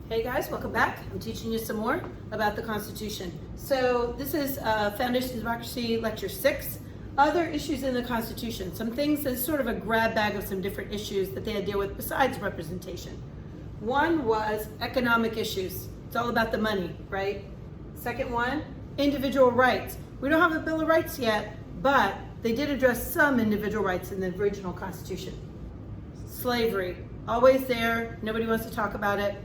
Hey guys, welcome back. I'm teaching you some more about the Constitution. So this is Foundation of Democracy Lecture 6. Other issues in the Constitution. Some things that's sort of a grab bag of some different issues that they had to deal with besides representation. One was economic issues. It's all about the money, right? Second one, individual rights. We don't have a Bill of Rights yet, but they did address some individual rights in the original Constitution. Slavery, always there. Nobody wants to talk about it.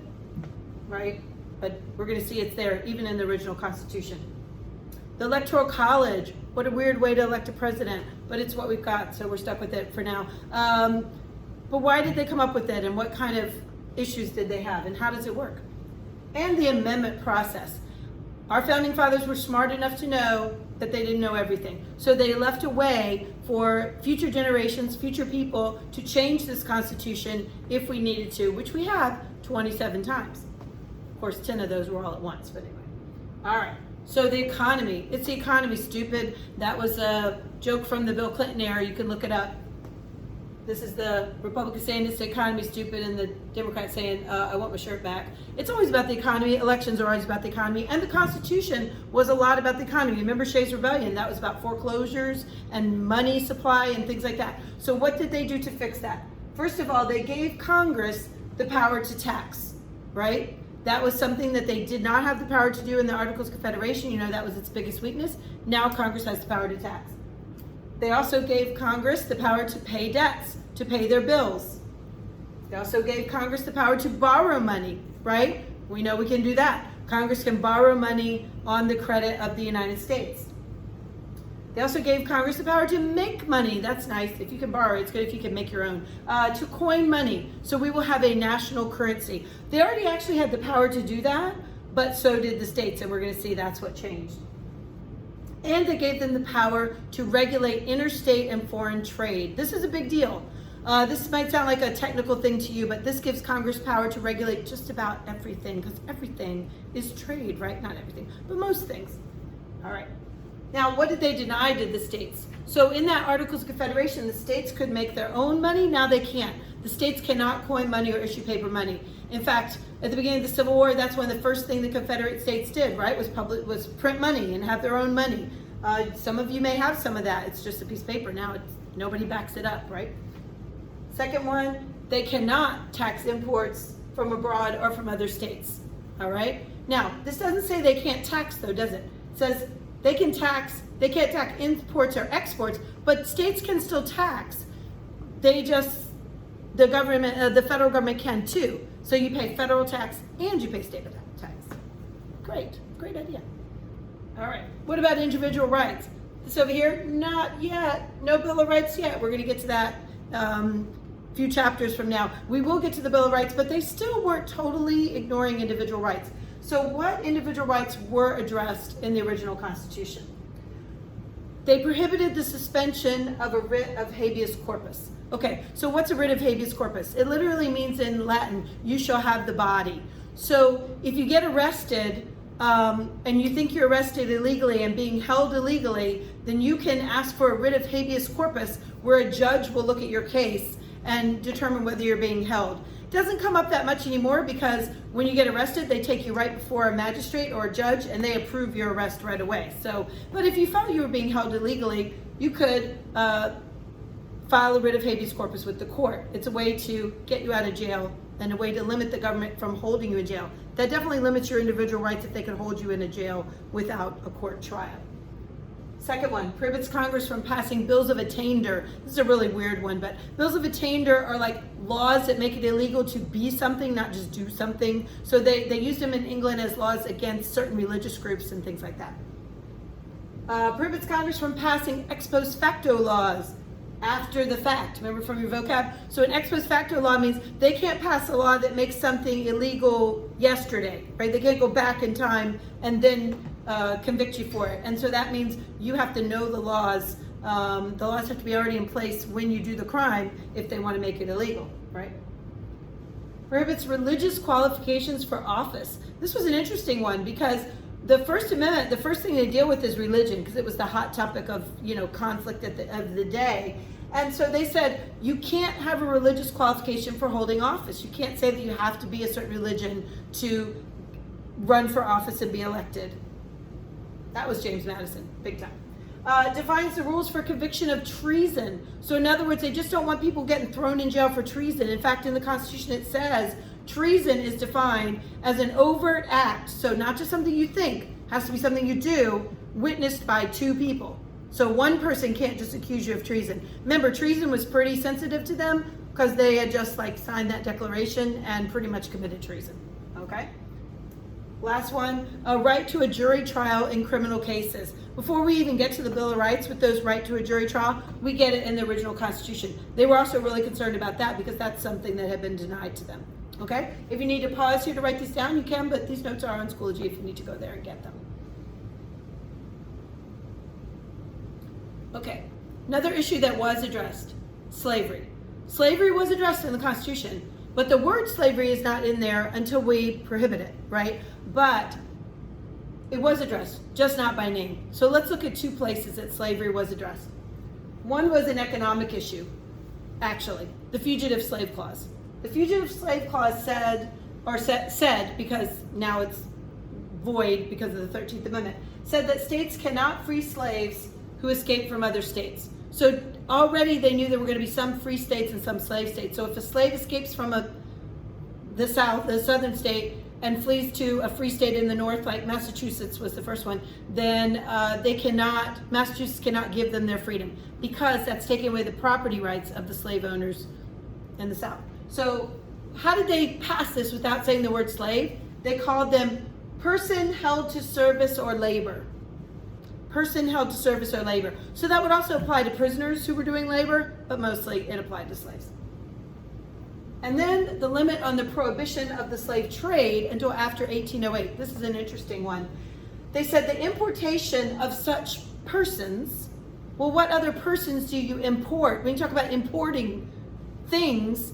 Right? But we're going to see it's there even in the original Constitution. The Electoral College, what a weird way to elect a president, but it's what we've got, so we're stuck with it for now. But why did they come up with it, and what kind of issues did they have, and how does it work? And the amendment process. Our founding fathers were smart enough to know that they didn't know everything. So they left a way for future generations, future people, to change this Constitution if we needed to, which we have 27 times. Of course, 10 of those were all at once, but anyway. All right, so the economy. It's the economy, stupid. That was a joke from the Bill Clinton era. You can look it up. This is the Republicans saying it's the economy, stupid, and the Democrats saying, I want my shirt back. It's always about the economy. Elections are always about the economy. And the Constitution was a lot about the economy. Remember Shays' Rebellion? That was about foreclosures and money supply and things like that. So what did they do to fix that? First of all, they gave Congress the power to tax, right? That was something that they did not have the power to do in the Articles of Confederation. You know, that was its biggest weakness. Now Congress has the power to tax. They also gave Congress the power to pay debts, to pay their bills. They also gave Congress the power to borrow money, right? We know we can do that. Congress can borrow money on the credit of the United States. They also gave Congress the power to make money. That's nice. If you can borrow, it's good if you can make your own. To coin money. So we will have a national currency. They already actually had the power to do that, but so did the states, and we're going to see that's what changed. And they gave them the power to regulate interstate and foreign trade. This is a big deal. This might sound like a technical thing to you, but this gives Congress power to regulate just about everything, because everything is trade, right? Not everything, but most things. All right. Now, what did they deny to the states? So in that Articles of Confederation, the states could make their own money. Now they can't. The states cannot coin money or issue paper money. In fact, at the beginning of the Civil War, that's one of the first things the Confederate States did, right? Was print money and have their own money. Some of you may have some of that. It's just a piece of paper. Now nobody backs it up, right? Second one, they cannot tax imports from abroad or from other states. All right? Now, this doesn't say they can't tax, though, does it? It says they can't tax imports or exports, but states can still tax. The federal government can too. So you pay federal tax and you pay state tax. Great idea. All right, what about individual rights? This over here, not yet. No Bill of Rights yet. We're gonna get to that few chapters from now. We will get to the Bill of Rights, but they still weren't totally ignoring individual rights. So what individual rights were addressed in the original Constitution? They prohibited the suspension of a writ of habeas corpus. Okay, so what's a writ of habeas corpus? It literally means in Latin, you shall have the body. So if you get arrested and you think you're arrested illegally and being held illegally, then you can ask for a writ of habeas corpus where a judge will look at your case and determine whether you're being held. It doesn't come up that much anymore because when you get arrested, they take you right before a magistrate or a judge and they approve your arrest right away. But if you felt you were being held illegally, you could file a writ of habeas corpus with the court. It's a way to get you out of jail and a way to limit the government from holding you in jail. That definitely limits your individual rights if they can hold you in a jail without a court trial. Second one, prohibits Congress from passing bills of attainder. This is a really weird one, but bills of attainder are like laws that make it illegal to be something, not just do something. So they used them in England as laws against certain religious groups and things like that. Prohibits Congress from passing ex post facto laws after the fact. Remember from your vocab? So an ex post facto law means they can't pass a law that makes something illegal yesterday, right? They can't go back in time and then convict you for it. And so that means you have to know the laws. The laws have to be already in place when you do the crime if they want to make it illegal, right? Prohibits religious qualifications for office. This was an interesting one because the First Amendment, the first thing they deal with is religion because it was the hot topic of conflict of the day. And so they said, you can't have a religious qualification for holding office. You can't say that you have to be a certain religion to run for office and be elected. That was James Madison, big time. Defines the rules for conviction of treason. So in other words, they just don't want people getting thrown in jail for treason. In fact, in the Constitution it says treason is defined as an overt act. So not just something you think, has to be something you do, witnessed by two people. So one person can't just accuse you of treason. Remember, treason was pretty sensitive to them because they had just like signed that declaration and pretty much committed treason. Okay? Last one, a right to a jury trial in criminal cases. Before we even get to the Bill of Rights with those right to a jury trial, we get it in the original Constitution. They were also really concerned about that because that's something that had been denied to them. Okay? If you need to pause here to write these down, you can, but these notes are on Schoology if you need to go there and get them. Okay, another issue that was addressed, slavery. Slavery was addressed in the Constitution, but the word slavery is not in there until we prohibit it, right? But it was addressed, just not by name. So let's look at two places that slavery was addressed. One was an economic issue, actually, the Fugitive Slave Clause. The Fugitive Slave Clause said, because now it's void because of the 13th Amendment, said that states cannot free slaves who escaped from other states. So already they knew there were going to be some free states and some slave states. So if a slave escapes from the southern state, and flees to a free state in the north, like Massachusetts was the first one, then Massachusetts cannot give them their freedom because that's taking away the property rights of the slave owners in the South. So how did they pass this without saying the word slave? They called them person held to service or labor. Person held to service or labor. So that would also apply to prisoners who were doing labor, but mostly it applied to slaves. And then the limit on the prohibition of the slave trade until after 1808. This is an interesting one. They said the importation of such persons, well, what other persons do you import? When you talk about importing things,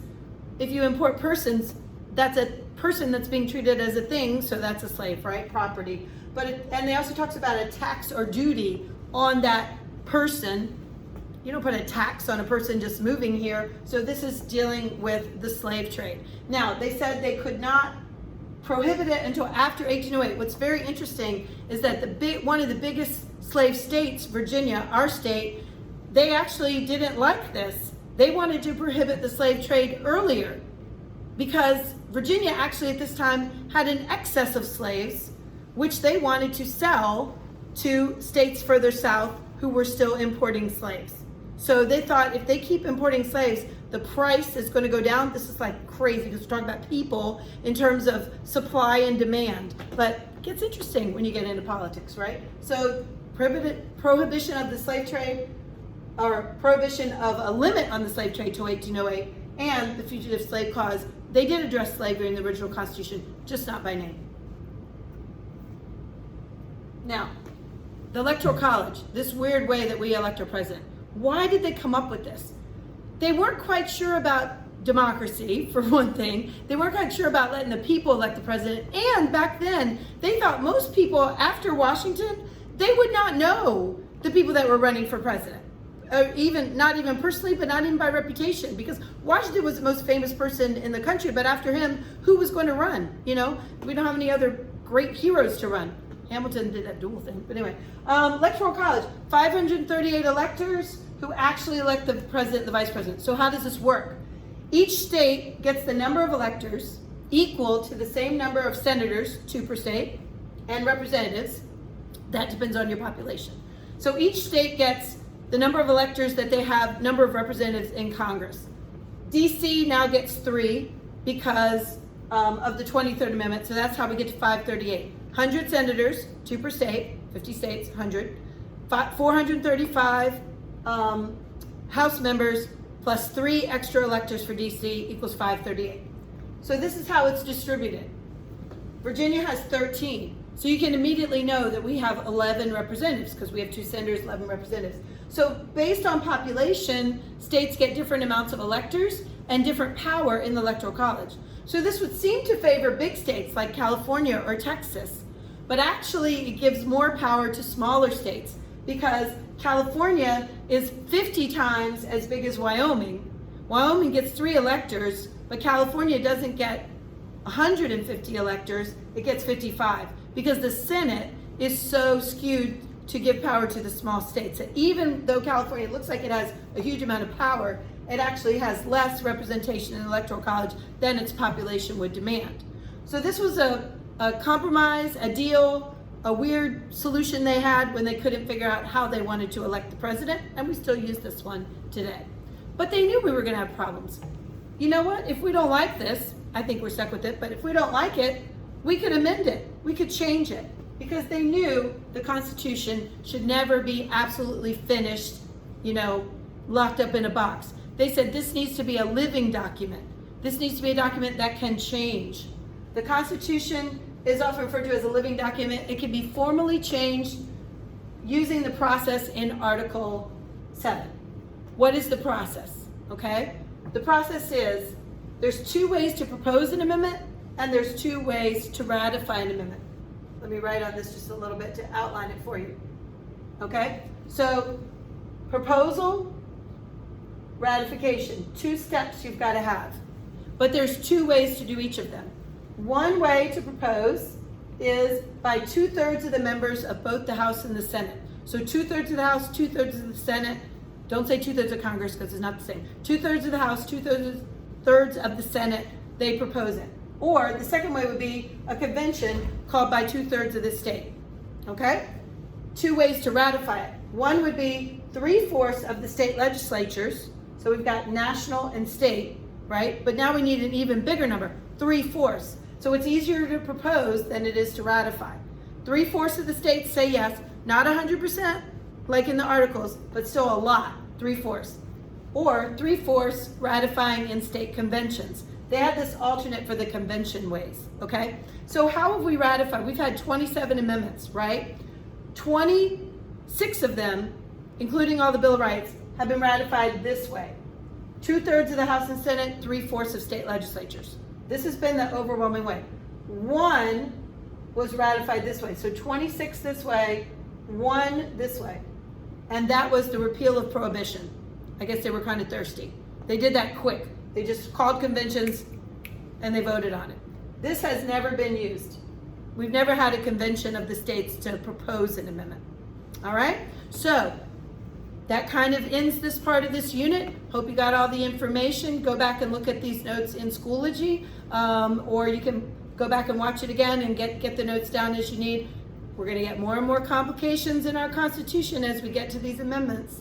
if you import persons, that's a person that's being treated as a thing, so that's a slave, right? Property. And they also talks about a tax or duty on that person. You don't put a tax on a person just moving here. So this is dealing with the slave trade. Now, they said they could not prohibit it until after 1808. What's very interesting is that one of the biggest slave states, Virginia, our state, they actually didn't like this. They wanted to prohibit the slave trade earlier because Virginia actually at this time had an excess of slaves, which they wanted to sell to states further south who were still importing slaves. So they thought if they keep importing slaves, the price is going to go down. This is like crazy because we're talking about people in terms of supply and demand. But it gets interesting when you get into politics, right? So prohibition of the slave trade, or prohibition of a limit on the slave trade till 1808, and the Fugitive Slave Clause, they did address slavery in the original Constitution, just not by name. Now, the Electoral College, this weird way that we elect our president. Why did they come up with this? They weren't quite sure about democracy, for one thing. They weren't quite sure about letting the people elect the president. And back then, they thought most people after Washington, they would not know the people that were running for president. Not even personally, but not even by reputation, because Washington was the most famous person in the country, but after him, who was going to run? You know, we don't have any other great heroes to run. Hamilton did that dual thing, but anyway. Electoral College, 538 electors who actually elect the president and the vice president. So how does this work? Each state gets the number of electors equal to the same number of senators, 2 per state, and representatives. That depends on your population. So each state gets the number of electors that they have, number of representatives in Congress. DC now gets 3 because of the 23rd Amendment, so that's how we get to 538. 100 senators, 2 per state, 50 states, 100. 435 House members plus 3 extra electors for DC equals 538. So this is how it's distributed. Virginia has 13. So you can immediately know that we have 11 representatives because we have 2 senators, 11 representatives. So based on population, states get different amounts of electors and different power in the Electoral College. So this would seem to favor big states like California or Texas, but actually it gives more power to smaller states because California is 50 times as big as Wyoming. Wyoming gets 3 electors, but California doesn't get 150 electors, it gets 55, because the Senate is so skewed to give power to the small states. So even though California looks like it has a huge amount of power, it actually has less representation in the Electoral College than its population would demand. So this was a compromise, a deal, a weird solution they had when they couldn't figure out how they wanted to elect the president, and we still use this one today. But they knew we were going to have problems. You know what? If we don't like this, I think we're stuck with it, but if we don't like it, we could amend it. We could change it, because they knew the Constitution should never be absolutely finished, locked up in a box. They said this needs to be a living document. This needs to be a document that can change. The Constitution is often referred to as a living document. It can be formally changed using the process in Article 7. What is the process? Okay? The process is there's 2 ways to propose an amendment, and there's 2 ways to ratify an amendment. Let me write on this just a little bit to outline it for you. Okay? So, proposal, ratification, 2 steps you've got to have. But there's 2 ways to do each of them. One way to propose is by 2/3 of the members of both the House and the Senate. So 2/3 of the House, 2/3 of the Senate. Don't say 2/3 of Congress, because it's not the same. 2/3 of the House, 2/3 of the Senate, they propose it. Or the second way would be a convention called by 2/3 of the state. Okay? 2 ways to ratify it. One would be 3/4 of the state legislatures. So we've got national and state, right? But now we need an even bigger number, 3/4. So it's easier to propose than it is to ratify. 3/4 of the states say yes, not 100% like in the articles, but still a lot, 3/4. Or 3/4 ratifying in state conventions. They had this alternate for the convention ways, okay? So how have we ratified? We've had 27 amendments, right? 26 of them, including all the Bill of Rights, have been ratified this way. 2/3 of the House and Senate, 3/4 of state legislatures. This has been the overwhelming way. 1 was ratified this way. So 26 this way, 1 this way. And that was the repeal of prohibition. I guess they were kind of thirsty. They did that quick. They just called conventions and they voted on it. This has never been used. We've never had a convention of the states to propose an amendment. All right? So that kind of ends this part of this unit. Hope you got all the information. Go back and look at these notes in Schoology, or you can go back and watch it again and get the notes down as you need. We're going to get more and more complications in our Constitution as we get to these amendments.